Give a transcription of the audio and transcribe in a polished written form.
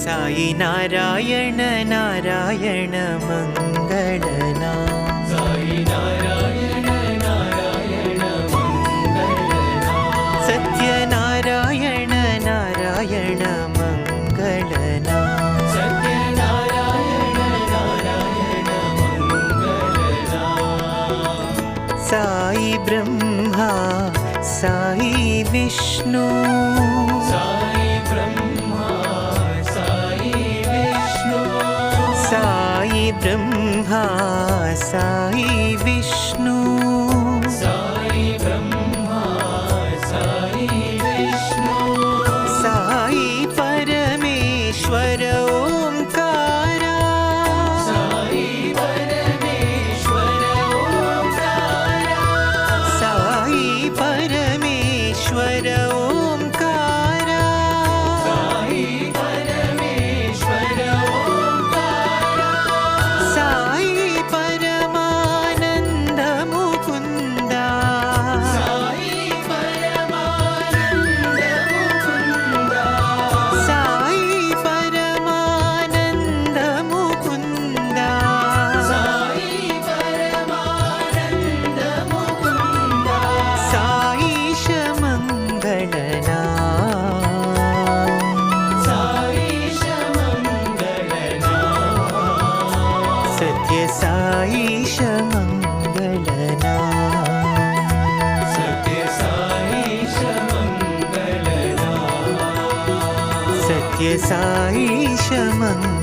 साई नारायण नारायण मंगलना साई नारायण नारायण मंगलना सत्य नारायण नारायण मंगलना सत्य नारायण नारायण मंगलना साई ब्रह्मा साई विष्णु साई ब्रह्मा साई विष्णु साई ब्रह्मा साई विष्णु साई ब्रह्मा साई विष्णु साई परमेश्वर ओंकारा साई परमेश्वर ओंकारा साई परमेश्वर ओंकारा साई परमेश्वर ओंकारा साई परमानंद मुकुंदा साई परमानंद मुकुंदा साई परमानंद मुकुंदा साई परमानंद मुकुंदा साईश मंगलना साईश मंगलना सत्य साईश मंगलना सत्य साईश मंगलना सत्य साईश मंगलना